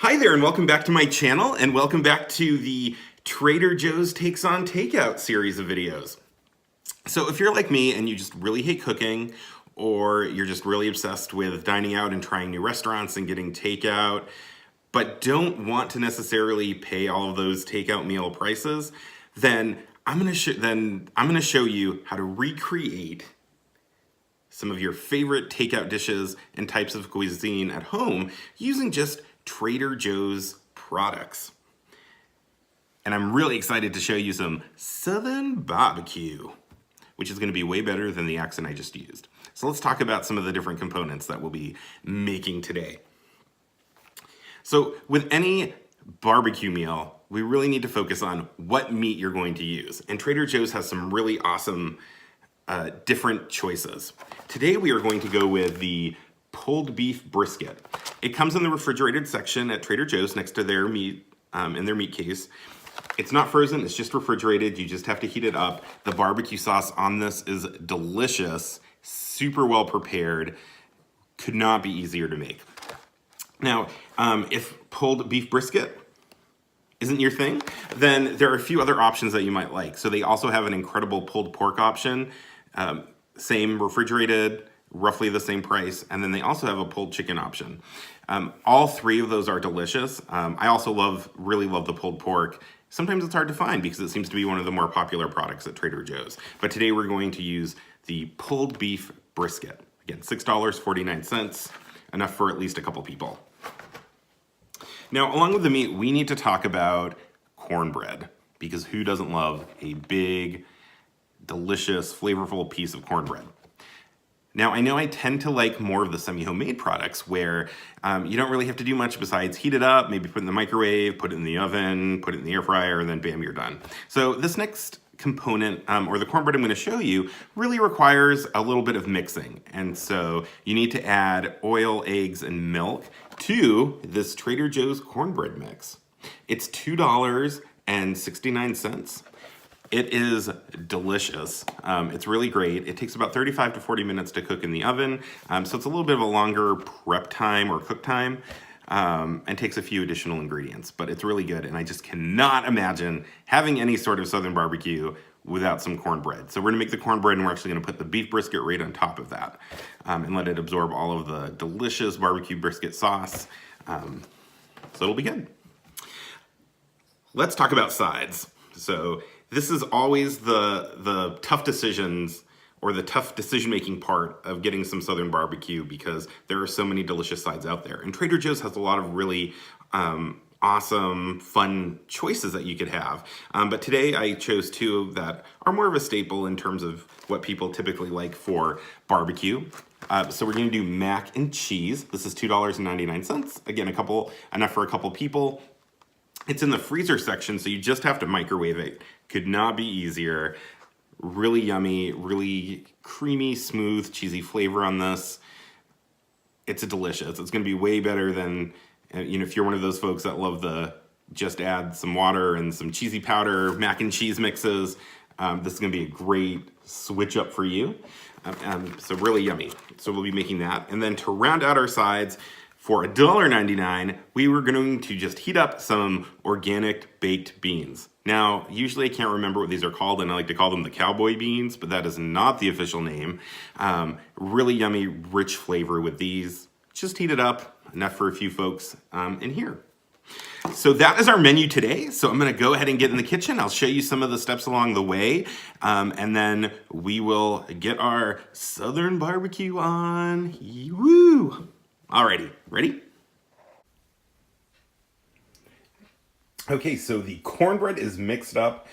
Hi there and welcome back to my channel and welcome back to the Trader Joe's Takes on Takeout series of videos. So if you're like me and you just really hate cooking, or you're just really obsessed with dining out and trying new restaurants and getting takeout, but don't want to necessarily pay all of those takeout meal prices, then I'm gonna show you how to recreate some of your favorite takeout dishes and types of cuisine at home using just Trader Joe's products. And I'm really excited to show you some Southern barbecue, which is going to be way better than the accent I just used. So let's talk about some of the different components that we'll be making today. So with any barbecue meal, we really need to focus on what meat you're going to use. And Trader Joe's has some really awesome different choices. Today we are going to go with the pulled beef brisket. It comes in the refrigerated section at Trader Joe's next to their meat, in their meat case. It's not frozen, it's just refrigerated. You just have to heat it up. The barbecue sauce on this is delicious, super well prepared. Could not be easier to make. Now, if pulled beef brisket isn't your thing, then there are a few other options that you might like. So they also have an incredible pulled pork option, same refrigerated, roughly the same price, and then they also have a pulled chicken option. All three of those are delicious. I also really love the pulled pork. Sometimes it's hard to find because it seems to be one of the more popular products at Trader Joe's. But today we're going to use the pulled beef brisket. Again, $6.49, enough for at least a couple people. Now, along with the meat, we need to talk about cornbread, because who doesn't love a big, delicious, flavorful piece of cornbread? Now, I know I tend to like more of the semi-homemade products where you don't really have to do much besides heat it up, maybe put it in the microwave, put it in the oven, put it in the air fryer, and then bam, you're done. So this next component, or the cornbread I'm going to show you, really requires a little bit of mixing. And so you need to add oil, eggs, and milk to this Trader Joe's cornbread mix. It's $2.69. It is delicious. It's really great. It takes about 35 to 40 minutes to cook in the oven. So it's a little bit of a longer prep time or cook time, and takes a few additional ingredients, but it's really good. And I just cannot imagine having any sort of Southern barbecue without some cornbread. So we're gonna make the cornbread and we're actually gonna put the beef brisket right on top of that, and let it absorb all of the delicious barbecue brisket sauce. So it'll be good. Let's talk about sides. So this is always the tough decisions, or the tough decision-making part of getting some Southern barbecue, because there are so many delicious sides out there. And Trader Joe's has a lot of really awesome, fun choices that you could have. But today I chose two that are more of a staple in terms of what people typically like for barbecue. So we're gonna do mac and cheese. This is $2.99. Again, enough for a couple people. It's in the freezer section, so you just have to microwave it. Could not be easier. Really yummy, really creamy, smooth, cheesy flavor on this. It's delicious. It's gonna be way better than, if you're one of those folks that love just add some water and some cheesy powder, mac and cheese mixes. This is gonna be a great switch up for you. So really yummy. So we'll be making that. And then to round out our sides, for $1.99, we were going to just heat up some organic baked beans. Now, usually I can't remember what these are called, and I like to call them the cowboy beans, but that is not the official name. Really yummy, rich flavor with these. Just heat it up, enough for a few folks in here. So that is our menu today. So I'm gonna go ahead and get in the kitchen. I'll show you some of the steps along the way, and then we will get our Southern barbecue on. Woo! Alrighty, ready? Okay, so the cornbread is mixed up,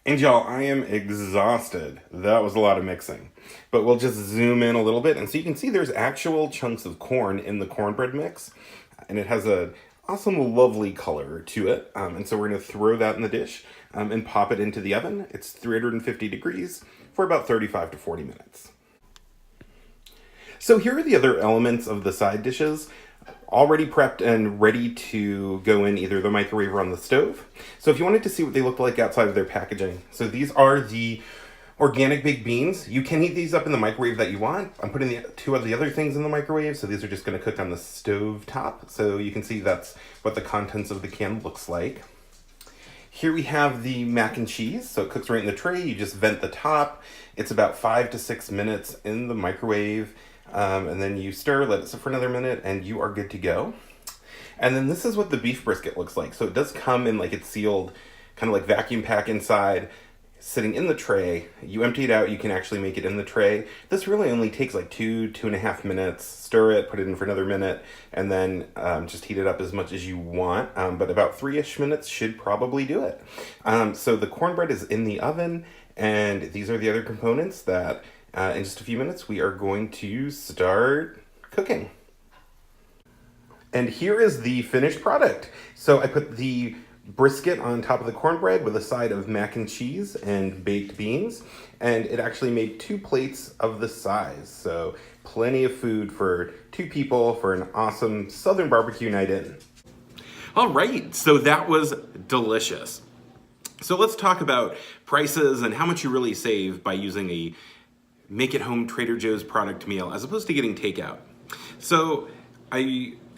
and y'all, I am exhausted. That was a lot of mixing, but we'll just zoom in a little bit, and so you can see there's actual chunks of corn in the cornbread mix, and it has a awesome, lovely color to it, and so we're gonna throw that in the dish and pop it into the oven. It's 350 degrees for about 35 to 40 minutes. So here are the other elements of the side dishes, already prepped and ready to go in either the microwave or on the stove. So if you wanted to see what they look like outside of their packaging, so these are the Organic baked beans. You can heat these up in the microwave that you want. I'm putting the two of the other things in the microwave, so these are just going to cook on the stove top. So you can see that's what the contents of the can looks like. Here we have the mac and cheese. So it cooks right in the tray. You just vent the top. It's about 5 to 6 minutes in the microwave. And then you stir, let it sit for another minute, and you are good to go. And then this is what the beef brisket looks like. So it does come in like it's sealed, kind of like vacuum pack inside, sitting in the tray. You empty it out, you can actually make it in the tray. This really only takes like 2.5 minutes. Stir it, put it in for another minute, and then just heat it up as much as you want. But about 3-ish minutes should probably do it. So the cornbread is in the oven, and these are the other components that in just a few minutes we are going to start cooking. And here is the finished product. So I put the brisket on top of the cornbread with a side of mac and cheese and baked beans, and it actually made 2 plates of the size. So plenty of food for 2 people for an awesome Southern barbecue night in. All right, so that was delicious. So let's talk about prices and how much you really save by using a make-at-home Trader Joe's product meal as opposed to getting takeout. So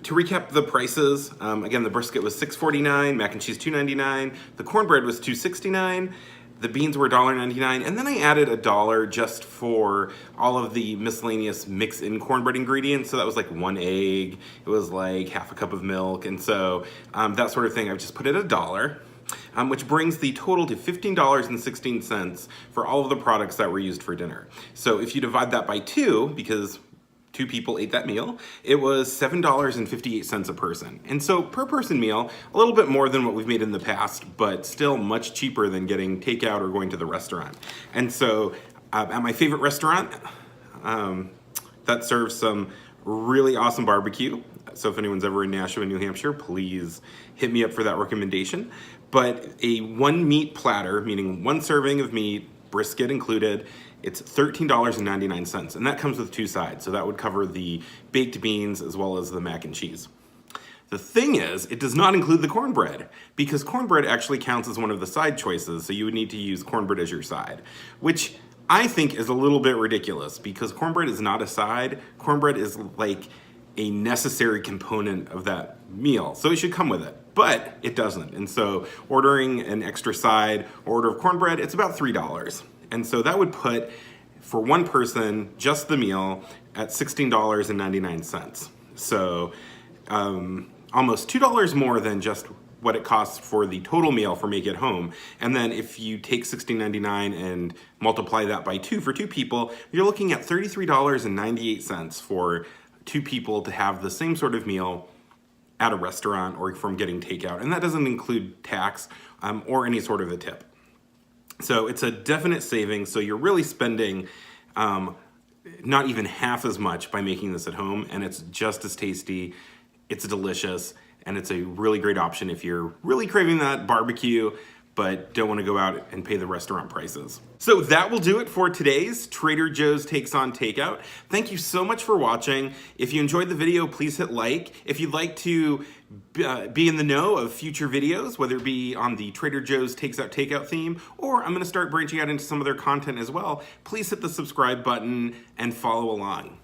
to recap the prices, again, the brisket was $6.49, mac and cheese $2.99, the cornbread was $2.69, the beans were $1.99, and then I added $1 just for all of the miscellaneous mix-in cornbread ingredients. So that was like 1 egg, it was like half a cup of milk, and so that sort of thing. I've just put it $1. Which brings the total to $15.16 for all of the products that were used for dinner. So if you divide that by 2, because 2 people ate that meal, it was $7.58 a person. And so per person meal, a little bit more than what we've made in the past, but still much cheaper than getting takeout or going to the restaurant. And so at my favorite restaurant, that serves some really awesome barbecue. So if anyone's ever in Nashua, New Hampshire, please hit me up for that recommendation. But a 1 meat platter, meaning 1 serving of meat, brisket included, it's $13.99, and that comes with 2 sides. So that would cover the baked beans as well as the mac and cheese. The thing is, it does not include the cornbread, because cornbread actually counts as one of the side choices, so you would need to use cornbread as your side, which I think is a little bit ridiculous, because cornbread is not a side. Cornbread is like a necessary component of that meal, so it should come with it, but it doesn't. And so ordering an extra side or order of cornbread, it's about $3. And so that would put, for 1 person, just the meal at $16.99. So almost $2 more than just what it costs for the total meal for Make It Home. And then if you take $16.99 and multiply that by 2 for 2 people, you're looking at $33.98 for 2 people to have the same sort of meal at a restaurant or from getting takeout. And that doesn't include tax or any sort of a tip. So it's a definite savings. So you're really spending not even half as much by making this at home, and it's just as tasty, it's delicious, and it's a really great option if you're really craving that barbecue but don't want to go out and pay the restaurant prices. So that will do it for today's Trader Joe's Takes on Takeout. Thank you so much for watching. If you enjoyed the video, please hit like. If you'd like to be in the know of future videos, whether it be on the Trader Joe's Takes Out Takeout theme, or I'm gonna start branching out into some of their content as well, please hit the subscribe button and follow along.